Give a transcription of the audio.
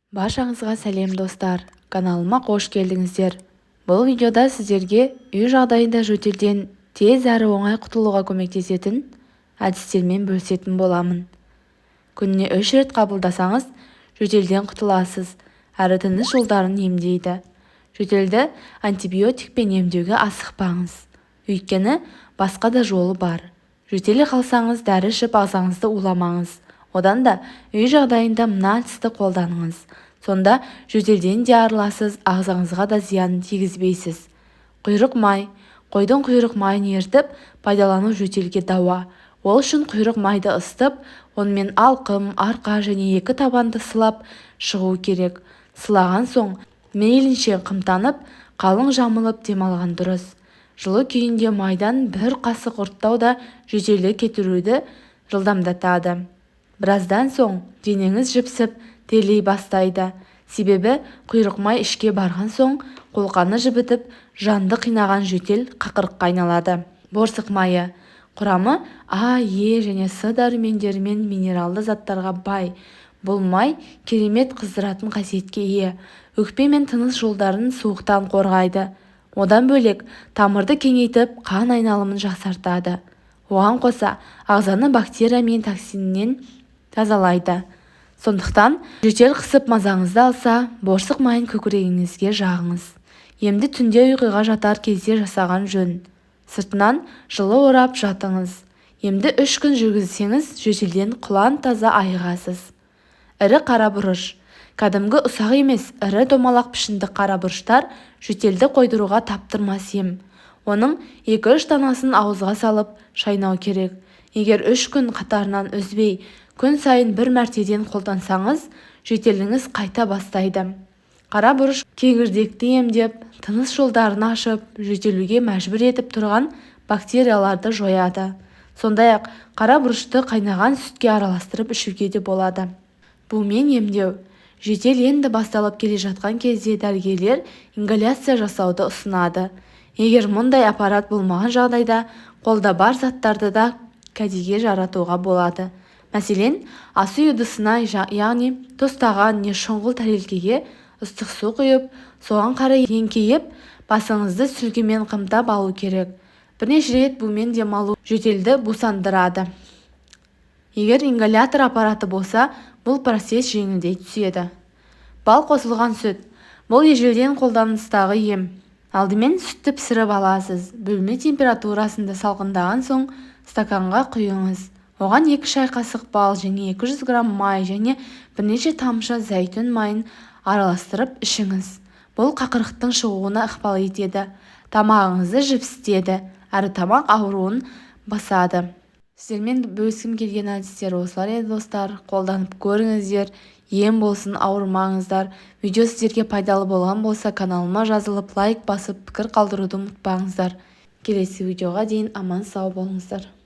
Баршаңызға сәлем достар, каналыма қош келдіңіздер. Бұл видеода сіздерге үй жағдайында жөтелден тез әрі оңай құтылуға көмектесетін әдістермен бөлісетін боламын. Күніне 3 рет қабылдасаңыз, жөтелден құтыласыз, әрі тыныс жолдарын емдейді. Жөтелді антибиотикпен емдеуге асықпаңыз, өйткені басқа да жолы бар. Жөтелі қалсаңыз, дәрі ішіп ағзаңызды уламаңыз. Одан да үй жағдайында мына әдісті қолданыңыз. Сонда жөтелден де арыласыз, ағзаңызға да зиянын тигізбейсіз. Құйрық май. Қойдың құйрық майын ертіп пайдалану жөтелге дауа. Ол үшін құйрық майды ысытып, онымен алқым, арқа және екі табанды сылап шығу керек. Сылаған соң мейлінше қымтанып, қалың жамылып демалған дұрыс. Жылы күйінде майдан бір қасық ұрттау да жөтелді кетіруді жылдамдатады. Біраздан соң денеңіз жіпсіп, терлей бастайды. Себебі құйрық май ішке барған соң қолқаны жібітіп, жанды қинаған жөтел қақырыққа айналады. Борсық майы. Құрамы А, Е және С дәрумендерімен минералды заттарға бай. Бұл май керемет қыздыратын қасиетке ие. Өкпе мен тыныс жолдарын суықтан қорғайды. Одан бөлек тамырды кеңейтіп, қан айналымын жақсартады. Оған қоса ағзаны бактерия мен токсиннен тазалайды. Сондықтан жөтел қысып мазаңызды алса, борсық майын көкірегіңізге жағыңыз. Емді түнде ұйқыға жатар кезде жасаған жөн. Сыртынан жылы орап жатыңыз. Емді 3 күн жүргізсеңіз, жөтелден құлан таза айығасыз. Ірі қара бұрыш. Кәдімгі ұсақ емес, ірі домалақ пішінді қара бұрыштар жөтелді қойдыруға таптырмас ем. Оның 2-3 данасын ауызға салып шайнау керек. Егер 3 күн қатарынан үзбей, күн сайын бір мәртеден қолдансаңыз, жөтеліңіз қайта бастайды. Қара бұрыш кеңірдекті емдеп, тыныс жолдарын ашып, жөтелуге мәжбүр етіп тұрған бактерияларды жояды. Сондай-ақ қара бұрышты қайнаған сүтке араластырып ішуге де болады. Бумен емдеу. Жөтел енді басталып келе жатқан кезде дәрігерлер ингаляция жасауды ұсынады. Егер мұндай аппарат болмаған жағдайда, қолда бар заттарды да кәдеге жаратуға болады. Мәселен, ас үй ыдысына, яғни тостаған не шұңғыл тәрелкеге ыстық су құйып, соған қарай еңкейіп, басыңызды сүлгімен қымтап алу керек. Бірнеше рет бумен демалу жөтелді босандырады. Егер ингалятор аппараты болса, бұл процесс жеңілдей түседі. Бал қосылған сүт. Бұл ежелден қолданыстағы ем. Алдымен сүтті пісіріп аласыз. Бөлме температурасында салқындаған соң стаканға құйыңыз. Оған 2 шай қасық бал және 200 грамм май және бірнеше тамшы зәйтүн майын араластырып ішіңіз. Бұл қақырықтың шығуына ықпал етеді. Тамағыңызды жіпсітеді, әрі тамақ ауруын басады. Сіздермен бөліскім келген әдістер осылар еді достар. Қолданып көріңіздер, ем болсын, ауырмаңыздар. Видео сіздерге пайдалы болған болса, каналыма жазылып, лайк басып, пікір қалдыруды ұмытпаңыздар. Келесі видеоға дейін аман сау болыңыздар.